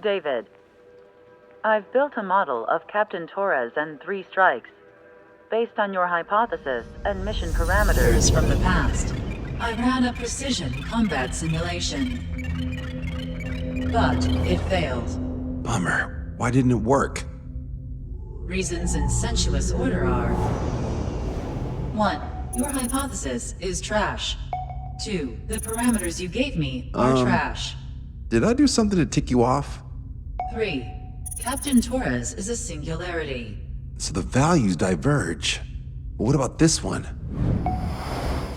David, I've built a model of Captain Torres and 3 strikes. Based on your hypothesis and mission parameters. Years from the past, I ran a precision combat simulation. But it failed. Bummer. Why didn't it work? Reasons in sensuous order are: 1. Your hypothesis is trash. 2. The parameters you gave me are trash. Did I do something to tick you off? 3. Captain Torres is a singularity. So the values diverge. But what about this one?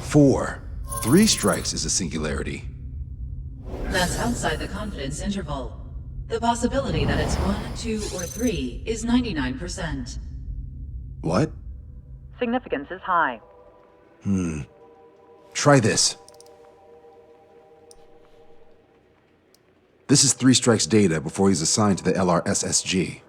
4. 3 strikes is a singularity. That's outside the confidence interval. The possibility that it's 1, 2, or 3 is 99%. What? Significance is high. Try this. This is 3 strikes data before he's assigned to the LRSSG.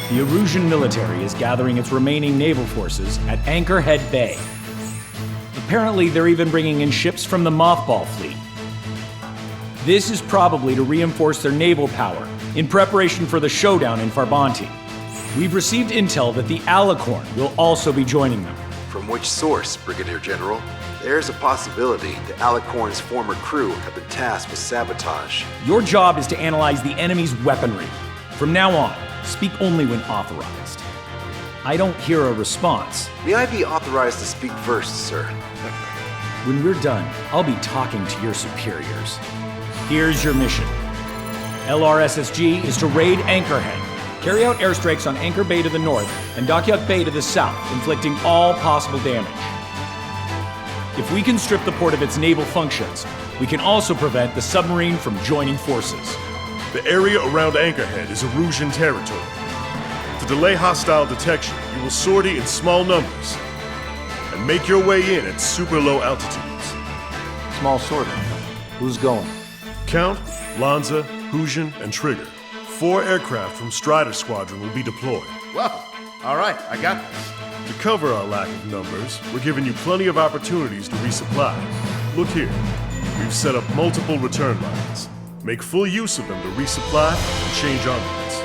The Erusian military is gathering its remaining naval forces at Anchorhead Bay. Apparently, they're even bringing in ships from the Mothball fleet. This is probably to reinforce their naval power in preparation for the showdown in Farbanti. We've received intel that the Alicorn will also be joining them. From which source, Brigadier General? There's a possibility the Alicorn's former crew have been tasked with sabotage. Your job is to analyze the enemy's weaponry. From now on, speak only when authorized. I don't hear a response. May I be authorized to speak first, sir? When we're done, I'll be talking to your superiors. Here's your mission. LRSSG is to raid Anchorhead, carry out airstrikes on Anchor Bay to the north and Dockyard Bay to the south, inflicting all possible damage. If we can strip the port of its naval functions, we can also prevent the submarine from joining forces. The area around Anchorhead is Erusian territory. To delay hostile detection, you will sortie in small numbers and make your way in at super low altitudes. Small sorting. Who's going? Count, Lanza, Hujan, and Trigger. 4 aircraft from Strider Squadron will be deployed. Well, all right, I got this. To cover our lack of numbers, we're giving you plenty of opportunities to resupply. Look here. We've set up multiple return lines. Make full use of them to resupply and change armaments.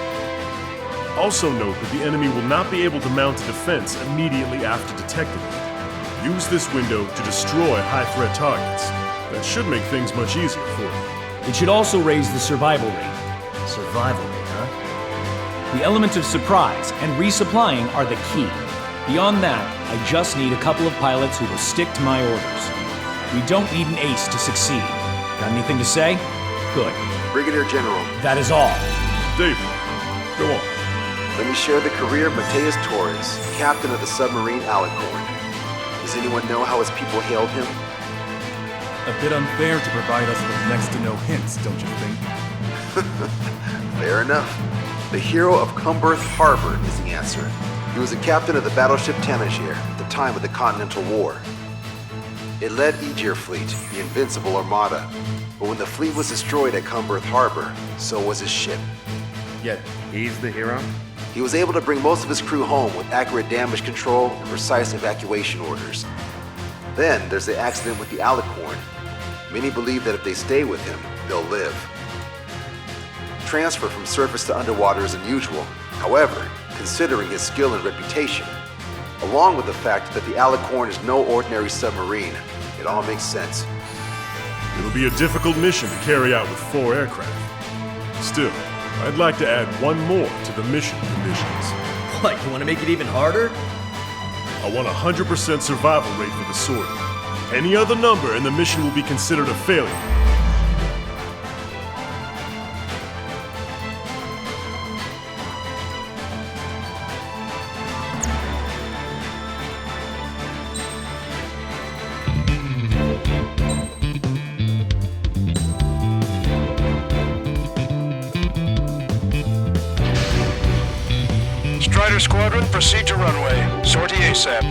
Also note that the enemy will not be able to mount a defense immediately after detecting them. Use this window to destroy high-threat targets. That should make things much easier for you. It should also raise the survival rate. Survival rate, huh? The element of surprise and resupplying are the key. Beyond that, I just need a couple of pilots who will stick to my orders. We don't need an ace to succeed. Got anything to say? Good. Brigadier General. That is all. David, go on. Let me share the career of Mateus Torres, captain of the submarine Alicorn. Does anyone know how his people hailed him? A bit unfair to provide us with next to no hints, don't you think? Fair enough. The hero of Cumberth Harbor is the answer. He was the captain of the battleship Tanager at the time of the Continental War. It led Aegir Fleet, the Invincible Armada. But when the fleet was destroyed at Cumberth Harbor, so was his ship. Yet, he's the hero? He was able to bring most of his crew home with accurate damage control and precise evacuation orders. Then there's the accident with the Alicorn. Many believe that if they stay with him, they'll live. Transfer from surface to underwater is unusual. However, considering his skill and reputation, along with the fact that the Alicorn is no ordinary submarine, it all makes sense. It'll be a difficult mission to carry out with 4 aircraft. Still, I'd like to add one more to the mission conditions. What, you want to make it even harder? I want a 100% survival rate for the sortie. Any other number and the mission will be considered a failure. Strider Squadron, proceed to runway. Sortie ASAP.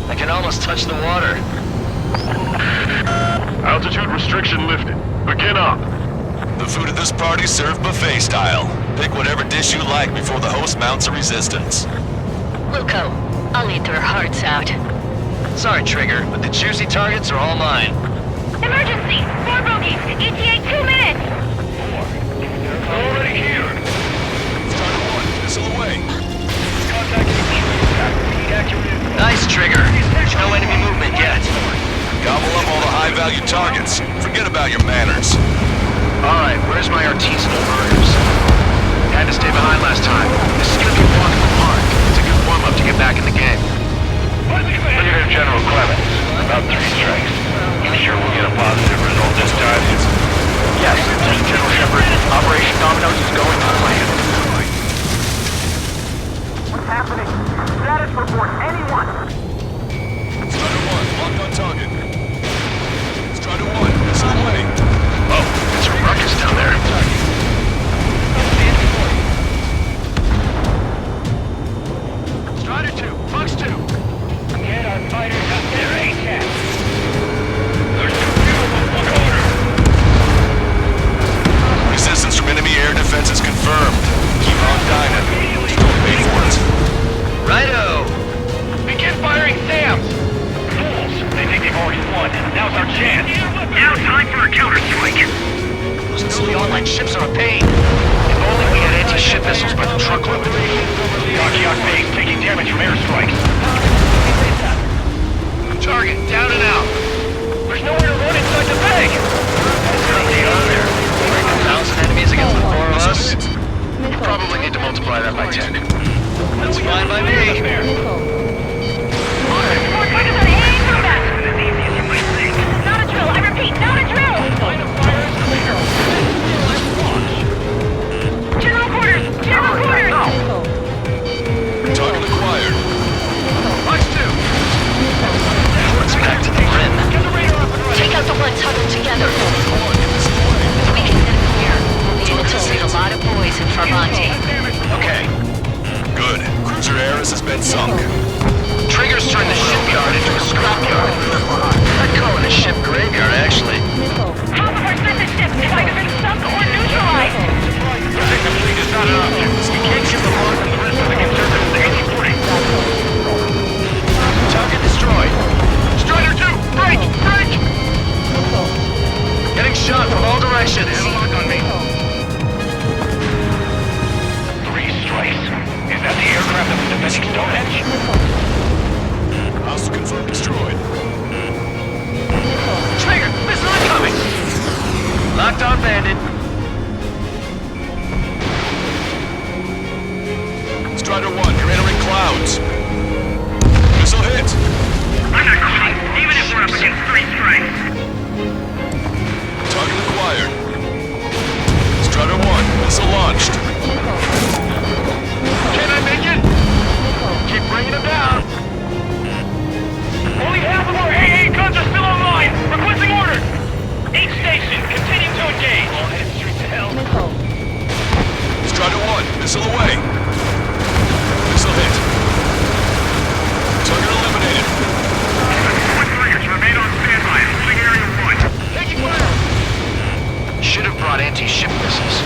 I can almost touch the water. Altitude restriction lifted. Begin up. The food at this party served buffet style. Pick whatever dish you like before the host mounts a resistance. Luco, I'll eat their hearts out. Sorry, Trigger, but the juicy targets are all mine. Emergency! 4 bogeys! ETA 2 minutes! Already here. Strider 1, missile away. Nice, Trigger. No enemy movement yet. Gobble up all the high-value targets. Forget about your manners. Alright, where's my artisanal burgers? Had to stay behind last time. This is gonna be a walk in the park. It's a good warm-up to get back in the game. Brigadier General Clemens, about 3 strikes. You sure we'll get a positive result this time? Yes, General Shepard. Operation Dominoes is going to plan. What's happening? Status report, anyone! Strider 1, locked on target. Strider 1, missile away. Oh, it's a ruckus down there. Strider 2, Bugs 2. Get our fighters up to their ACAT. There's two beautiful one order. Resistance from enemy air defenses confirmed. Keep on dining. Just don't pay for it. Righto! Begin firing SAMs! Fools! They think they've already won. Now's our chance. Now time for a counterstrike! Those newly online ships are a pain. If only we had anti-ship missiles by the truckload. Yakiak base taking damage from airstrikes. Target down and out. There's nowhere to run inside the bag! Something on there. 1,000 enemies against the 4 of us. Probably need to multiply that by 10. That's fine by me. More targets on A combat! Not a drill, I repeat, not a drill! Line of fire is clear. Let's launch. General quarters! General quarters! Target acquired. Bugs 2. Now it's back to the rim. Get the radar up and running. Take out the ones huddled together. If we can get them here, we'll be able to save a lot of boys in Farbanti. Okay. Good. Cruiser Ares has been sunk. Triggers turned the shipyard into a scrapyard. I'd call it a ship graveyard, actually. Half of our surface ships have either been sunk or neutralized! Protect the fleet is not an option. We can't ship the loss and the rest of the conservatives to any footing. Target destroyed. Strider 2! Break! Break! Getting shot from all directions. Have a lock on me. 3 strikes. Is that the aircraft that was defending Stonehenge? Hostile confirmed destroyed. Trigger, missile incoming. Locked on bandit. Strider 1, you're entering clouds. Missile hit. I'm not quitting, even if we're up against 3 strikes! Target acquired. Strider 1, missile launched. Can I make it? Keep bringing them down. Only half of our AA guns are still online. Requesting orders. Each station, continue to engage. All headed straight to hell. Strider 1, missile away. Missile hit. Target eliminated. Remain on standby, holding area 1. Taking fire. Should have brought anti-ship missiles.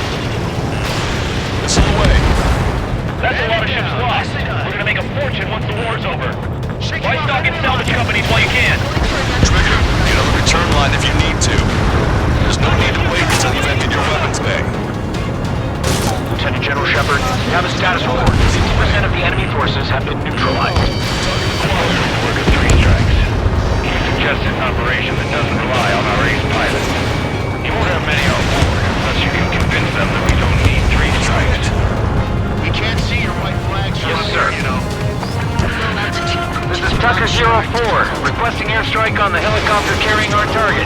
04, requesting airstrike on the helicopter carrying our target.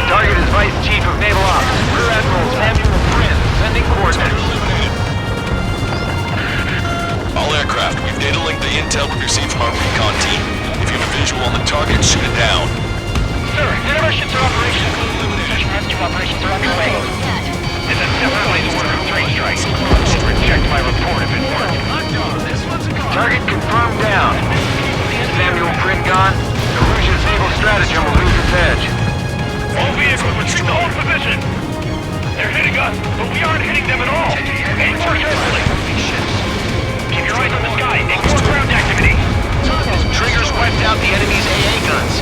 Target is Vice Chief of Naval Ops, Rear Admiral Samuel Prince, sending coordinates. All aircraft, we've data linked the intel we received from our recon team. If you have a visual on the target, shoot it down. Sir, none of our ships are operational. Search and rescue operations are underway. This is definitely the order of 3 strikes. Reject my report if it works. Target confirmed down. Samuel Prin gone. Elusion's naval stratagem will lose its edge. All vehicles, retreat to hold position. They're hitting us, but we aren't hitting them at all. Aim more carefully. Keep your eyes on the sky. Ignore ground activity. Triggers wiped out the enemy's AA guns.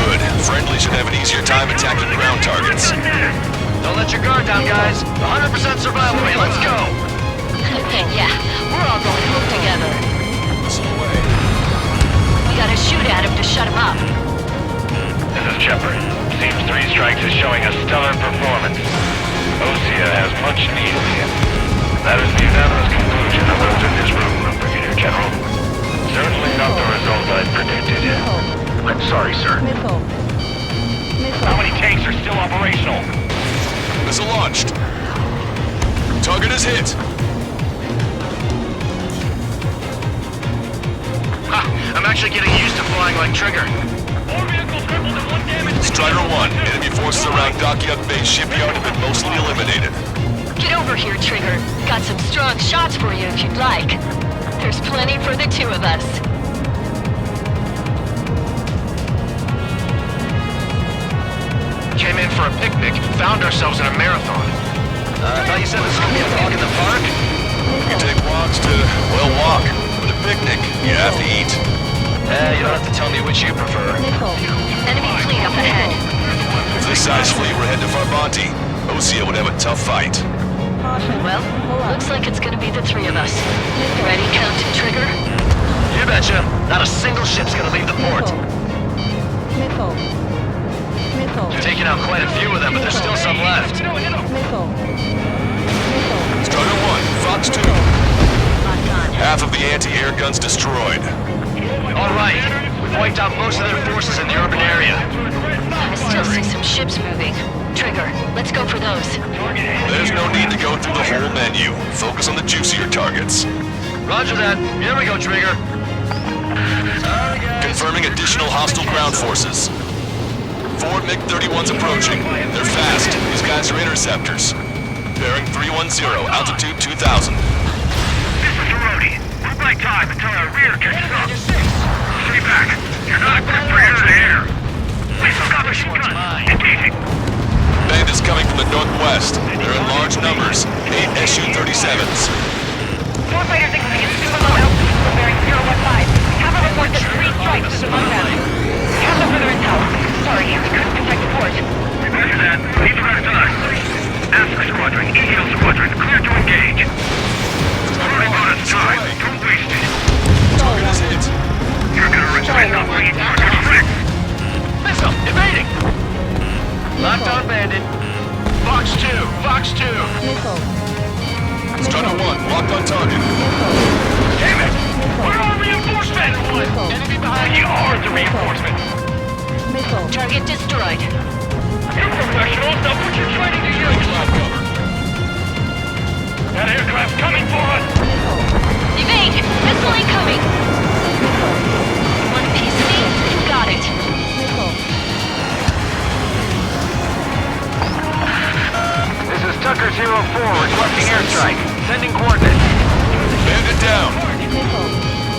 Good. Friendly should have an easier time attacking ground targets. Don't let your guard down, guys. 100% survival rate. Let's go. Yeah, we're all going home together. We gotta shoot at him to shut him up. This is Shepard. Seems 3 strikes is showing a stellar performance. Osea has much needed him. That is the unanimous conclusion of those in this room, Brigadier General. Certainly not the result I predicted. I'm sorry, sir. How many tanks are still operational? Missile launched. Target is hit. Ha! I'm actually getting used to flying like Trigger. 4 vehicles crippled and 1 damaged. Strider 1, enemy forces around Dockyard Bay shipyard have been mostly eliminated. Get over here, Trigger. Got some strong shots for you if you'd like. There's plenty for the 2 of us. Came in for a picnic, found ourselves in a marathon. I thought you said this was gonna be a walk in the park? You take walks to, well, walk. With a picnic, you have to eat. You don't have to tell me which you prefer. Enemy fleet up ahead. If this size fleet were headed to Farbanti, Osea would have a tough fight. Well, looks like it's gonna be the 3 of us. Ready, Captain Trigger? You betcha. Not a single ship's gonna leave the port. Taking out quite a few of them, but there's still some left. Strider 1, Fox 2. Half of the anti-air guns destroyed. All right. We've wiped out most of their forces in the urban area. I still see some ships moving. Trigger, let's go for those. There's no need to go through the whole menu. Focus on the juicier targets. Roger that. Here we go, Trigger. Confirming additional hostile ground forces. 4 MiG-31s approaching. They're fast. These guys are interceptors. Bearing 310, altitude 2000. This is Rhodey. We'll buy time until our rear catches up. Stay back. You're not equipped for air-to-air. Please look out, machine gun. Engaging. Bandits coming from the northwest. They're in large numbers. 8 Su-37s. Four fighters exiting at super low altitude from bearing 015. Have a report that 3 strikes is among them. Have no further intel. Sorry, we couldn't contact the port. Roger that. He's right to us. Alpha Squadron, EO Squadron, clear to engage. Running out of time. Don't waste it. Target is hit. You're gonna regret not bringing forward your strength. Missile! Evading! Locked on bandit. Fox 2! Fox 2! Strider 1, locked on target. Damn it! Where are reinforcements? Enemy behind We you! are the reinforcements. Target destroyed. You're professionals. Now put your training to use. That aircraft's coming for us. Evade! Missile incoming! One piece of me? Got it. This is Tucker 04 requesting airstrike. Sending coordinates. Bandit down.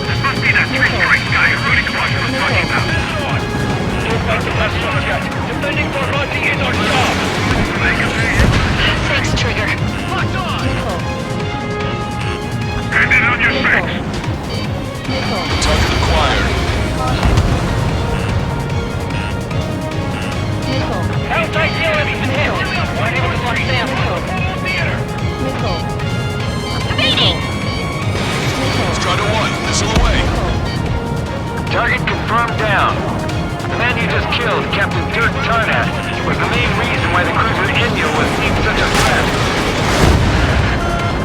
This must be that 3 strike guy Rudy Crusher was talking about. Don't let the last one yet. Defending Farbanti is our job. Thanks, Trigger. Locked on. Hand in on your specs. Target acquired. How tight the enemy's been hit? Unable to understand. Evading! Strider 1, missile away. Target confirmed down. The man you just killed, Captain Dirk Tarnat, was the main reason why the cruiser India was deemed such a threat.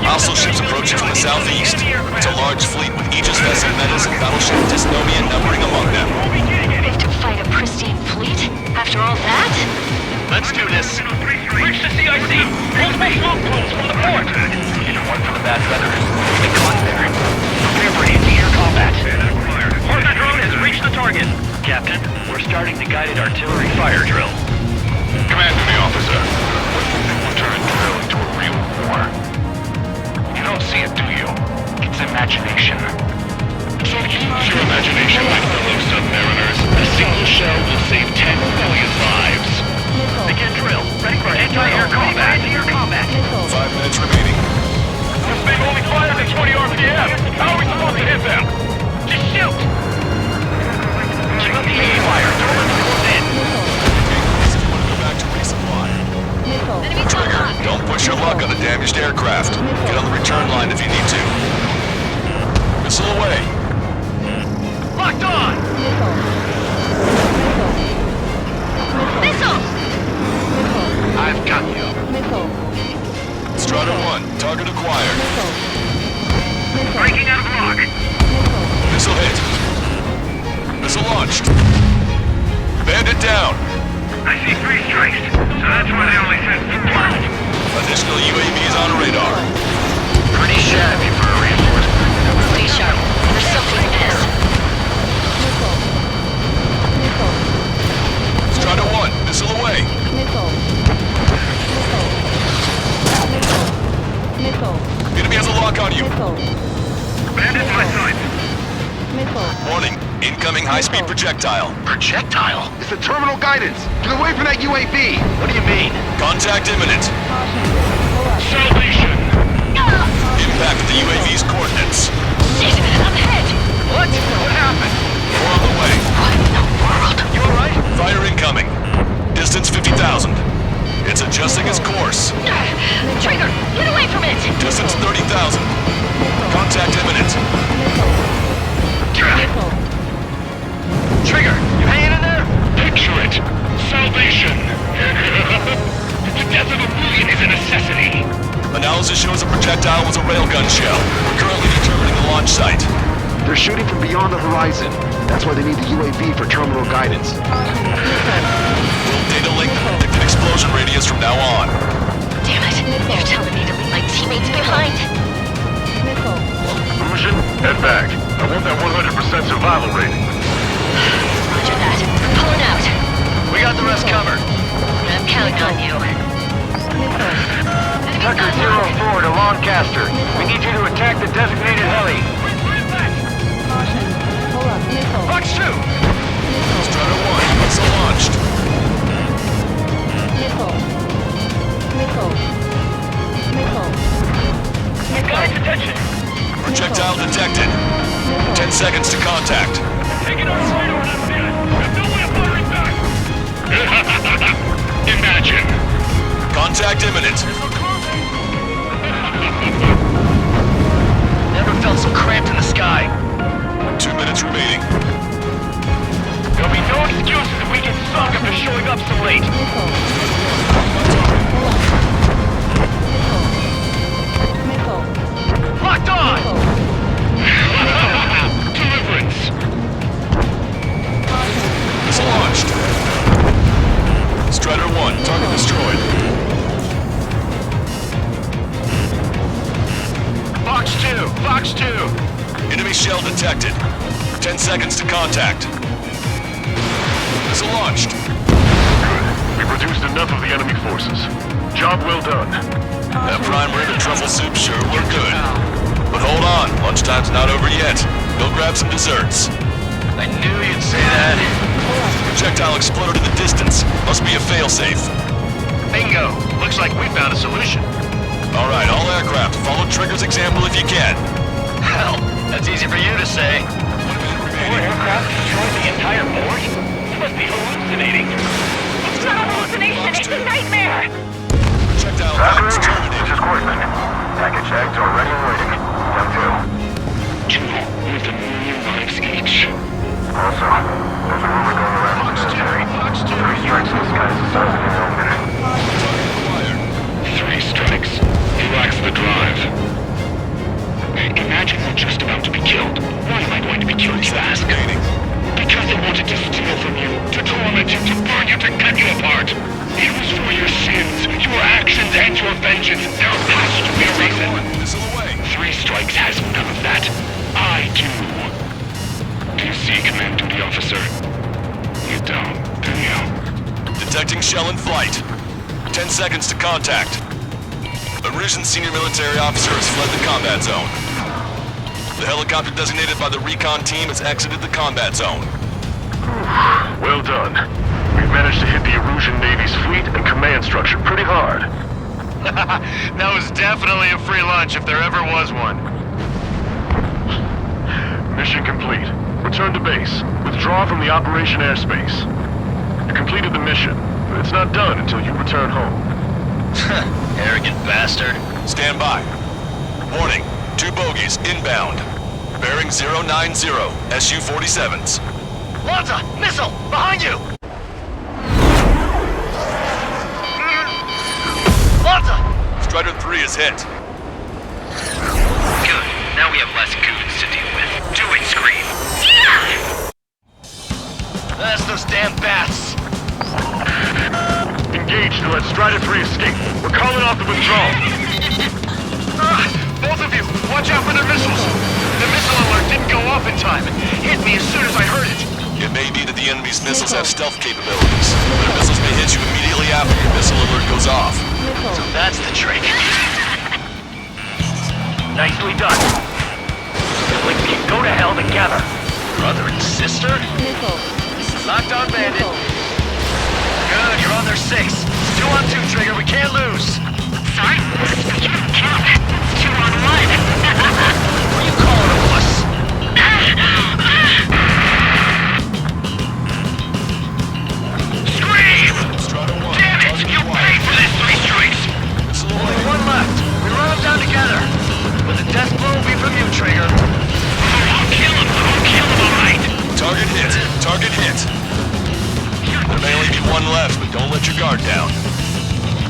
Hostile ships approaching from the southeast. It's a large fleet with Aegis vessel Menace and battleship Dysnomia numbering among them. We have to fight a pristine fleet? After all that? Let's do this. Reach the CIC! Multiple smoke pools from the port! One for the bad weather. We'll be caught there. Prepare for anti-air combat. Partner drone has reached the target. Captain, we're starting the guided artillery fire drill. Command to me, officer. What do you think will turn drill into a real war? You don't see it, do you? It's imagination. Use your imagination, my fellow submariners. A single shell will save 10 million lives. Begin drill. Ready for anti-air combat. Anti-air combat. 5 minutes remaining. This thing only fires at 20 RPM. How are we supposed to hit them? Just shoot! Keep up the aim fire. Don't let them close in. Go back to resupply. Trigger, don't push your luck on a damaged aircraft. Get on the return line if you need to. Missile away. Locked on! Missile! I've got you. Strider 1, target acquired. Breaking out of lock. Missile hit. Missile launched. Bandit down. I see 3 strikes, so that's why they only sent 1. Additional UAVs on radar. Pretty shabby for a reinforcement. Stay sharp. There's something amiss. Strider 1, missile away. Enemy has a lock on you. Bandits my side. Warning, incoming high-speed projectile. Projectile? It's the terminal guidance. Get away from that UAV. What do you mean? Contact imminent. Salvation! Impact the UAV's coordinates. Shit, I'm hit! What? What happened? More on the way. What in the world? You alright? Fire incoming. Distance 50,000. It's adjusting its course. Trigger, get away from it! Distance 30,000. Contact imminent. Trigger, you hanging in there? Picture it. Salvation. The death of a million is a necessity. Analysis shows the projectile was a railgun shell. We're currently determining the launch site. They're shooting from beyond the horizon. That's why they need the UAV for terminal guidance. Data link the predicted explosion radius from now on. Damn it, you're telling me to leave my teammates behind? Mision, head back. I want that 100% survival rate. Roger that. I'm pulling out. We got the rest covered. I'm counting on you. Tucker 04 to Lancaster. We need you to attack the designated heli. Fox 2! Strider 1, missile launched. I've got its attention. Projectile detected. 10 seconds to contact. Take it on radar and I'm dead. Have no way of firing back. Imagine. Contact imminent. Never felt so cramped in the sky. 2 minutes remaining. There'll be no excuses if we get sunk after showing up so late. Locked on! Deliverance! Missile launched. Strider 1, target destroyed. Fox 2! Fox 2! Enemy shell detected. 10 seconds to contact. Missile launched. We've reduced enough of the enemy forces. Job well done. That prime rib and truffle soup sure were good. But hold on, lunchtime's not over yet. Go grab some desserts. I knew you'd say that. Projectile exploded in the distance. Must be a failsafe. Bingo. Looks like we found a solution. All right, all aircraft, follow Trigger's example if you can. Hell, that's easy for you to say. 1 minute 4 remaining. aircraft destroyed the entire port? You must be hallucinating. It's not a hallucination. It's a nightmare. Projectile guidance terminated. This is Quarterman. Package tags are ready and waiting. Down 2. 2 with a million lives each. Also, there's a rumor going around the military. Fox 2. 3 strikes in the sky is the size of his own minute. Target acquired. 3 strikes. He lacks the drive. aren't you just about to be killed? Why am I going to be killed, you ask? Because they wanted to steal from you, to torment you, to burn you, to cut you apart. It was for your sins, your actions, and your vengeance. There has to be a reason. Missile away. 3 strikes has none of that. I do. Do you see, Command Duty Officer? You don't, do you? Detecting shell in flight. 10 seconds to contact. A Rougean senior military officer has fled the combat zone. The helicopter designated by the recon team has exited the combat zone. Well done. We've managed to hit the Rougean Navy's fleet and command structure pretty hard. That was definitely a free lunch if there ever was one. Mission complete. Return to base. Withdraw from the operation airspace. You completed the mission, but it's not done until you return home. Arrogant bastard. Stand by. Warning. 2 bogies inbound. Bearing 090 Su-47s. Lanza! Missile! Behind you! Lanza! Strider 3 is hit. Good. Now we have less goons to deal with. Do it, Scream. That's those damn bats! Engage to let Strider 3 escape. We're calling off the withdrawal. Both of you, watch out for their missiles! The missile alert didn't go off in time. It hit me as soon as I heard it. It may be that the enemy's missiles have stealth capabilities. Their missiles may hit you immediately after your missile alert goes off. So that's the trick. Nicely done. Siblings, you go to hell together. Brother and sister? Locked on bandit. Good, you're on their 6. 2 on 2, Trigger. We can't lose. Sorry? You don't count. It's 2 on 1. What are you calling a wuss? Scream! Damn it! You paid for this 3 strikes! Only 1 left. We run them down together. But the death blow will be from you, Trigger. I'll kill him, alright! Target hit. Target hit. There may only be 1 left, but don't let your guard down.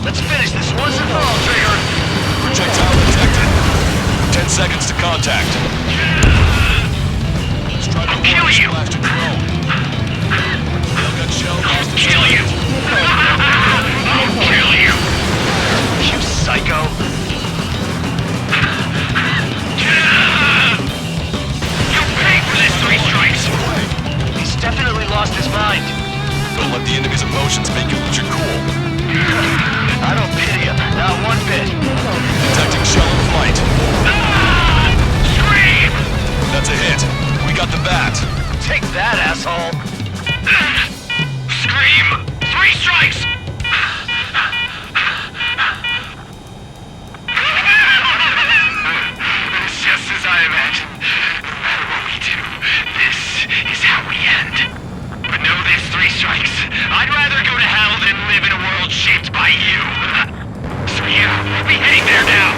Let's finish this once and for all, Trigger. Projectile detected. 10 seconds to contact. Strider 1 kill you. splashed a drone. Railgun shell lost its Kill you! I'll kill you! You psycho. You paid for this 3 strikes! He's definitely lost his mind. Don't let the enemy's emotions make you lose your cool. I don't pity him, not one bit. Detecting shell in flight. Scream! That's a hit. We got the bat. Take that, asshole. Scream! 3 strikes! It's just as I imagined. No matter what we do, this is how we end. But know this, 3 strikes. I'd rather go to hell than live in a world shaped by you. So yeah, we'll be heading there now.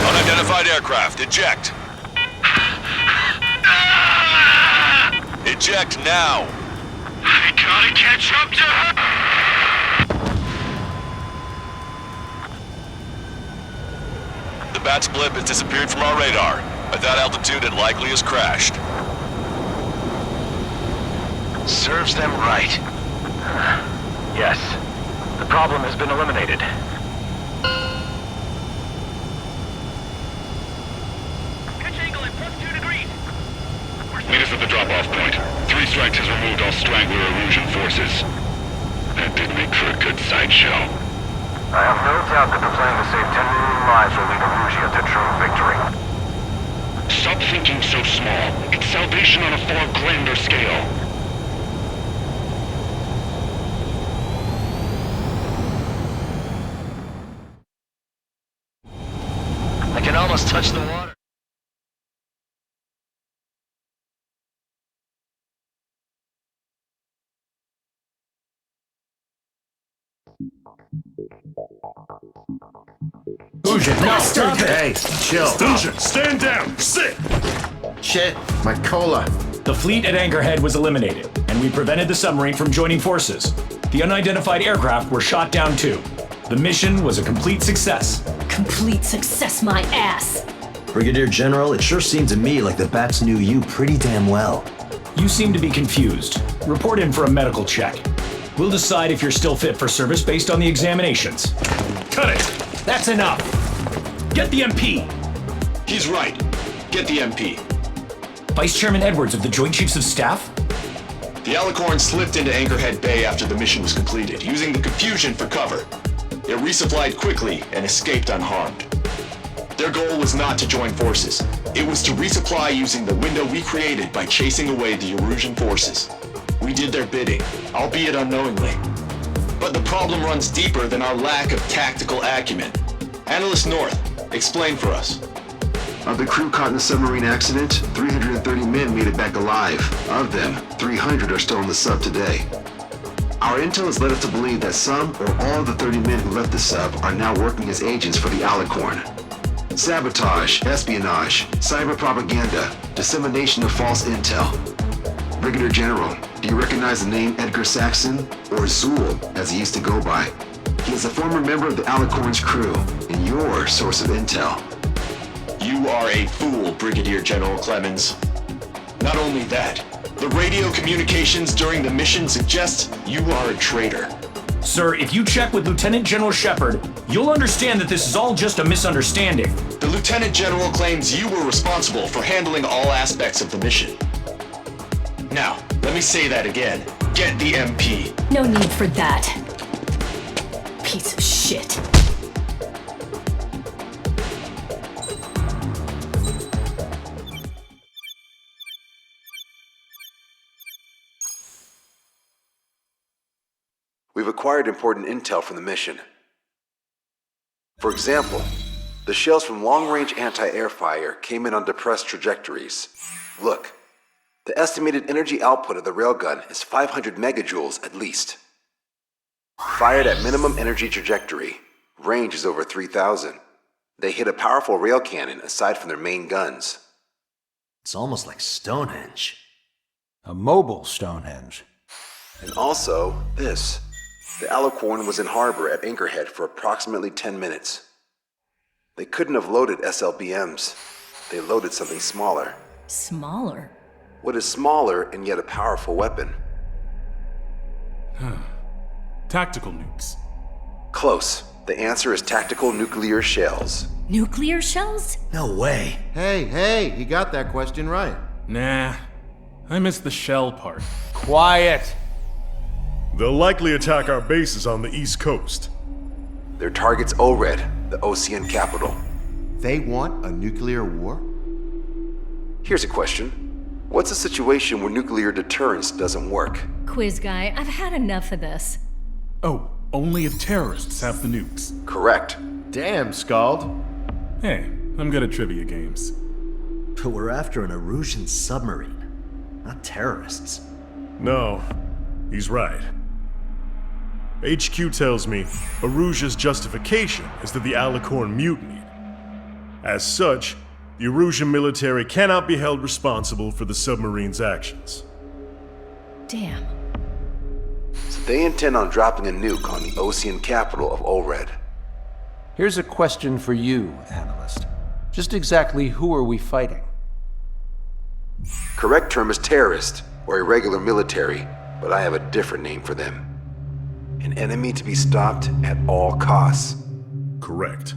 Unidentified aircraft. Eject. Eject now. I gotta catch up to her. The bat's blip has disappeared from our radar. At that altitude, it likely has crashed. Serves them right. Yes. The problem has been eliminated. Pitch angle at +2 degrees. Meet us at the drop-off point. 3 strikes has removed all Strangler Erosion forces. That did make for a good sideshow. I have no doubt that the plan to save 10 million lives will lead Erusia to true victory. Stop thinking so small. It's salvation on a far grander scale. I can almost touch the water. Rougean, no! Stop it! Hey, chill. Rougean, stand down! Sit! Shit, my cola. The fleet at Anchorhead was eliminated, and we prevented the submarine from joining forces. The unidentified aircraft were shot down too. The mission was a complete success. Complete success, my ass. Brigadier General, it sure seemed to me like the bats knew you pretty damn well. You seem to be confused. Report in for a medical check. We'll decide if you're still fit for service based on the examinations. Cut it! That's enough! Get the MP! He's right. Get the MP. Vice Chairman Edwards of the Joint Chiefs of Staff? The Alicorn slipped into Anchorhead Bay after the mission was completed, using the confusion for cover. It resupplied quickly and escaped unharmed. Their goal was not to join forces. It was to resupply using the window we created by chasing away the Erusian forces. We did their bidding, albeit unknowingly. But the problem runs deeper than our lack of tactical acumen. Analyst North, explain for us. Of the crew caught in the submarine accident, 330 men made it back alive. Of them, 300 are still in the sub today. Our intel has led us to believe that some or all of the 30 men who left the sub are now working as agents for the Alicorn. Sabotage, espionage, cyber propaganda, dissemination of false intel. Brigadier General, do you recognize the name Edgar Saxon, or Zool, as he used to go by? He is a former member of the Alicorn's crew, and your source of intel. You are a fool, Brigadier General Clemens. Not only that, the radio communications during the mission suggest you are a traitor. Sir, if you check with Lieutenant General Shepard, you'll understand that this is all just a misunderstanding. The Lieutenant General claims you were responsible for handling all aspects of the mission. Now, let me say that again. Get the MP. No need for that. Piece of shit. We've acquired important intel from the mission. For example, the shells from long-range anti-air fire came in on depressed trajectories. Look, the estimated energy output of the railgun is 500 megajoules at least. Fired at minimum energy trajectory, range is over 3,000. They hit a powerful rail cannon aside from their main guns. It's almost like Stonehenge. A mobile Stonehenge. And also, this. The Alicorn was in harbor at Anchorhead for approximately 10 minutes. They couldn't have loaded SLBMs. They loaded something smaller. Smaller? What is smaller and yet a powerful weapon? Tactical nukes. Close. The answer is tactical nuclear shells. Nuclear shells? No way. Hey, he got that question right. Nah, I missed the shell part. Quiet. They'll likely attack our bases on the East Coast. Their target's ORED, the Ocean capital. They want a nuclear war? Here's a question. What's a situation where nuclear deterrence doesn't work? Quiz guy, I've had enough of this. Oh, only if terrorists have the nukes. Correct. Damn, Scald. Hey, I'm good at trivia games. But we're after an Erusian submarine, not terrorists. No, he's right. HQ tells me Erusia's justification is that the Alicorn mutinied. As such, the Erusian military cannot be held responsible for the submarine's actions. Damn. So they intend on dropping a nuke on the Ocean capital of ORED. Here's a question for you, analyst. Just exactly who are we fighting? Correct term is terrorist, or irregular military, but I have a different name for them. An enemy to be stopped at all costs. Correct.